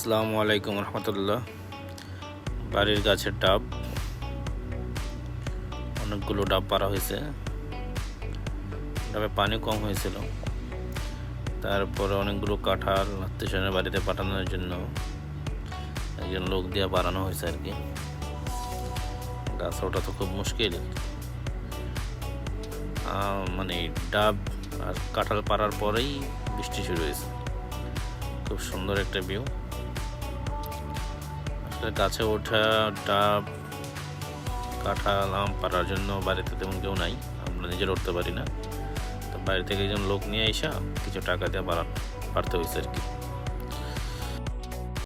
আসসালামু আলাইকুম রহমতুল্লাহ। বাড়ির গাছের ডাব, অনেকগুলো ডাব পাড়া হয়েছে। ডাবে পানি কম হয়েছিল, তারপরে অনেকগুলো কাঁঠাল আত্মীয়স্বজনের বাড়িতে পাঠানোর জন্য একজন লোক দিয়ে বাড়ানো হয়েছে আর কি। গাছ ওঠা তো খুব মুশকিল, মানে ডাব আর কাঁঠাল পাড়ার পরেই বৃষ্টি শুরু হয়েছে। খুব সুন্দর একটা ভিউ। আসলে গাছে ওঠা ডাব, কাঁঠাল, আম পাড়ার জন্য বাড়িতে তেমন কেউ নাই, আমরা নিজেরা উঠতে পারি না। তো বাইরে থেকে একজন লোক নিয়ে এসে কিছু টাকা দিয়ে পারতে হয়েছে আর কি।